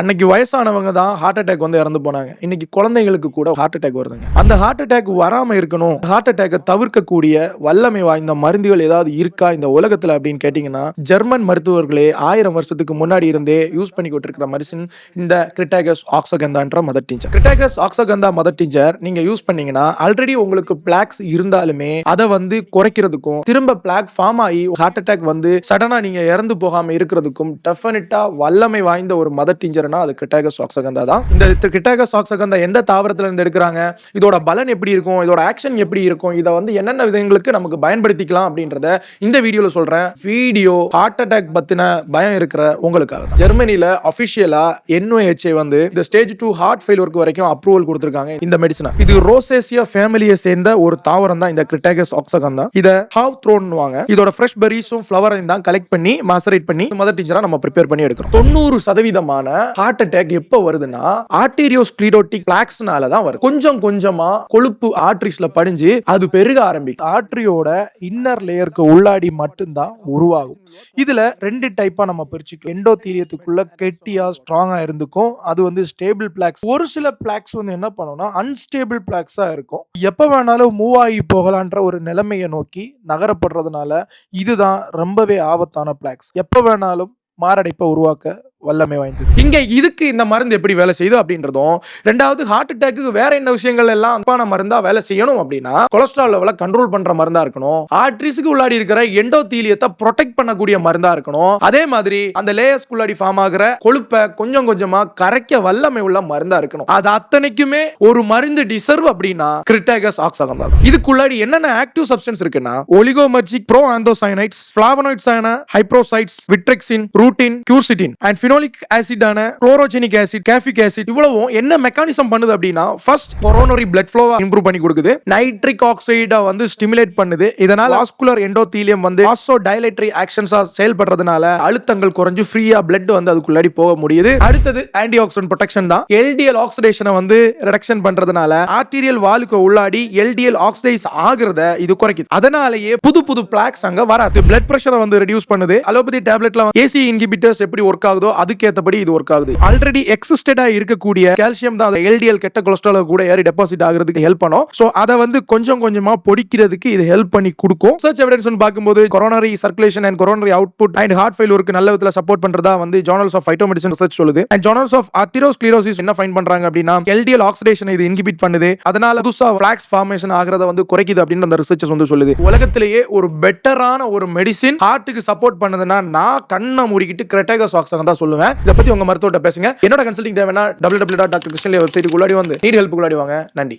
அன்னைக்கு வயசானவங்க தான் ஹார்ட் அட்டாக் வந்து இறந்து போனாங்க. இன்னைக்கு குழந்தைகளுக்கு கூட ஹார்ட் அட்டாக் வருதுங்க. அந்த ஹார்ட் அட்டாக் வராம இருக்கணும், ஹார்ட் அட்டாக்கை தவிர்க்கக்கூடிய வல்லமை வாய்ந்த மருந்துகள் ஏதாவது இருக்கா இந்த உலகத்துல அப்படின்னு கேட்டீங்கன்னா, ஜெர்மன் மருத்துவர்களே 1000 வருஷத்துக்கு முன்னாடி இருந்தே யூஸ் பண்ணிக்கிட்டு இருக்கிற மெடிசின் இந்த கிரிட்டாகஸ் ஆக்ஸகந்தான்ற மதர் டிஞ்சர். கிரிட்டாகஸ் ஆக்ஸகந்தா மதர் டிஞ்சர் நீங்க யூஸ் பண்ணீங்கன்னா ஆல்ரெடி உங்களுக்கு பிளாக்ஸ் இருந்தாலுமே அதை வந்து குறைக்கிறதுக்கும் திரும்ப பிளாக் ஃபார்ம் ஆகி ஹார்ட் அட்டாக் வந்து சடனா நீங்க இறந்து போகாம இருக்கிறதுக்கும் டெஃபினட்டா வல்லமை வாய்ந்த ஒரு மதர் டிஞ்சர் அது கிரிட்டாகஸ் ஆக்ஸகந்தா தான். இந்த கிரிட்டாகஸ் ஆக்ஸகந்தா எந்த தாவரத்துல இருந்து எடுக்கிறாங்க, இதோட பலன் எப்படி இருக்கும், இதோட ஆக்ஷன் எப்படி இருக்கும், இதை வந்து என்னென்ன விதங்களுக்கு நமக்கு பயன்படுத்திக்கலாம் அப்படின்றத இந்த வீடியோல சொல்றேன். வீடியோ ஹார்ட் அட்டாக் பத்தின பயம் இருக்கிற உங்களுக்காக. ஜெர்மனில அபிஷியலா NIH வந்து இந்த ஸ்டேஜ் 2 ஹார்ட் ஃபெயிலியருக்கு வரைக்கும் அப்ரூவல் கொடுத்திருக்காங்க இந்த மெடிசனை. இது ரோசேசியா ஃபேமிலியை சேர்ந்த ஒரு தாவரம் தான் இந்த கிரிட்டாகஸ் ஆக்ஸகந்தா. இத ஹாவ் த்ரோன்னுவாங்க. இதோட ஃப்ரெஷ் பெரிஸும் ஃப்ளவரையும் தான் கலெக்ட் பண்ணி மாசரேட் பண்ணி மதர் டிஞ்சரா நம்ம ப்ரிப்பேர் பண்ணி எடுக்கிறோம். 90% ஹார்ட் அட்டாக் எப்ப வருதுன்னா ஆர்டீரியோஸ்க்ளீரோட்டிக் பிளாக்ஸ்னால தான் வருது. கொஞ்சம் கொஞ்சமா கொழுப்பு ஆர்டரிஸ்ல படிஞ்சு அது பெருக ஆரம்பிக்கும். ஆர்டரியோட இன்னர் லேயருக்கு உள்ளாடி மட்டும்தான் உருவாகும். இதுல 2 டைப்பா நம்ம பிரிச்சுக்கலாம். எண்டோதீலியத்துக்குள்ள கெட்டியா ஸ்ட்ராங்கா இருந்துக்கும், அது வந்து ஸ்டேபிள் பிளாக்ஸ். ஒரு சில பிளாக்ஸ் வந்து என்ன பண்ணும்னா அன்ஸ்டேபிள் பிளாக்ஸா இருக்கும். எப்ப வேணாலும் மூவ் ஆகி போகலான்ற ஒரு நிலைமையை நோக்கி நகரப்படுறதுனால இதுதான் ரொம்பவே ஆபத்தான பிளாக்ஸ். எப்ப வேணாலும் மாரடைப்பை உருவாக்க வல்லமை வாய்ந்தது. இங்க இதுக்கு இந்த மருந்து எப்படி வேலை செய்யுது அப்படின்றதும், ரெண்டாவது ஹார்ட் அட்டாக்கு வேற என்ன விஷயங்கள் எல்லாம் அப்பான மருந்தா வேலை செய்யணும் அப்படின்னா கொலஸ்ட்ரால் லெவலை கண்ட்ரோல் பண்ற மருந்தா இருக்கணும், ஆர்டரிஸ்க்கு உள்ளாடி இருக்கிற எண்டோதீலியத்தை ப்ரொடெக்ட் பண்ணக்கூடிய மருந்தா இருக்கணும், அதே மாதிரி அந்த லேயர்ஸ்க்கு உள்ளாடி ஃபார்ம் ஆகிற கொழுப்பை கொஞ்சம் கொஞ்சமா கரைக்க வல்லமை உள்ள மருந்தா இருக்கணும். அது அத்தனைக்குமே ஒரு மருந்து டிசர்வ் அப்படின்னா கிரிட்டாகஸ் ஆக்ஸகந்தா. இதுக்குள்ளாடி என்னென்ன ஆக்டிவ் சப்ஸ்டன்ஸ் இருக்குன்னா ஒலிகோமெர்ஜிக் ப்ரோஆந்தோசைனைட்ஸ், ஃப்ளாவனாய்ட்ஸான ஹைப்ரோசைட்ஸ், விட்ரெக்சின், ரூட்டின், கியூர்சிட்டின் and phenolic ஆசிடான chlorogenic acid, கேஃபிக் acid இவ்வளவும் என்ன மெக்கானிசம் பண்ணுது அப்படின்னா ஃபர்ஸ்ட் கொரோனரி பிளட் ஃப்ளோவை இம்ப்ரூவ் பண்ணி கொடுக்குது, நைட்ரிக் ஆக்சைடை வந்து ஸ்டிமுலேட் பண்ணுது. இதனால வாஸ்குலர் எண்டோதீலியம் வந்து வாசோடைலேட்டரி ஆக்ஷன்ஸா செயல்படுறதுனால அழுத்தங்கள் குறைஞ்சு ஃப்ரீயா பிளட் வந்து அதுக்குள்ளாடி போக முடியுது. அடுத்தது ஆன்டி ஆக்சிடென்ட் ப்ரொடெக்ஷன் தான். LDL ஆக்சிடேஷனை வந்து ரிடக்ஷன் பண்றதுனால ஆர்டீரியல் வாலுக்கு உள்ளாடி LDL ஆக்சிடைஸ் ஆகுறத இது குறைக்குது. அதனாலேயே புது புது பிளாக்ஸ் அங்க வராது. பிளட் பிரஷரை வந்து ரெடியூஸ் பண்ணுது. அலோபதி டேப்லெட்ல AC இன்ஹிபிட்டர்ஸ் எப்படி ஒர்க் ஆகுதோ அதுக்கேற்றபடி இது ஒர்க் ஆகுது. ஆல்ரெடி எக்ஸிஸ்டடா இருக்கக்கூடிய கால்சியம் தான் LDL கெட்ட கொலஸ்ட்ரால் கூட ஏறி டெபாசிட் ஆகிறதுக்கு ஹெல்ப் பண்ணும். சோ அத வந்து கொஞ்சம் கொஞ்சமா பொடிக்கிறதுக்கு இது ஹெல்ப் பண்ணி கொடுக்கும். ரிசர்ச் எவிடன்ஸ் பாக்கும்போது coronary circulation and coronary output and heart ஃபெயிலியருக்கு நல்ல விதத்துல சப்போர்ட் பண்றதா வந்து ஜர்னல்ஸ் ஆஃப் ஃபைட்டோமெடிசின் ரிசர்ச் சொல்லுது. அண்ட் ஜர்னல்ஸ் ஆஃப் ஆர்டீரியோஸ்க்ளீரோசிஸ் என்ன ஃபைண்ட் பண்றாங்க அப்படின்னா LDL ஆக்சிடேஷன் இது இன்ஹிபிட் பண்ணுது. அதனால புதுசா பிளாக்ஸ் ஃபார்மேஷன் ஆகிறத வந்து குறைக்குது அப்படின்னு அந்த ரிசர்ச்சஸ் வந்து சொல்லுது. உலகத்திலேயே ஒரு பெட்டரான ஒரு மெடிசின் ஹார்ட்டுக்கு சப்போர்ட் பண்ணுதுன்னா நான் கண்ணை மூடிக்கிட்டு கிரிட்டாகஸ் ஆக்ஸகந்தா சொல்லுவேன். இத பத்தி உங்க மருத்துவர்கிட்ட பேசுங்க. என்னோட கன்சல்டிங் தேவைன்னா www.drkrishnaiah வெப்சைட்டுக்கு உள்ளாடி வந்து நீட் ஹெல்ப்புக்கு உள்ளாடி வாங்க. நன்றி.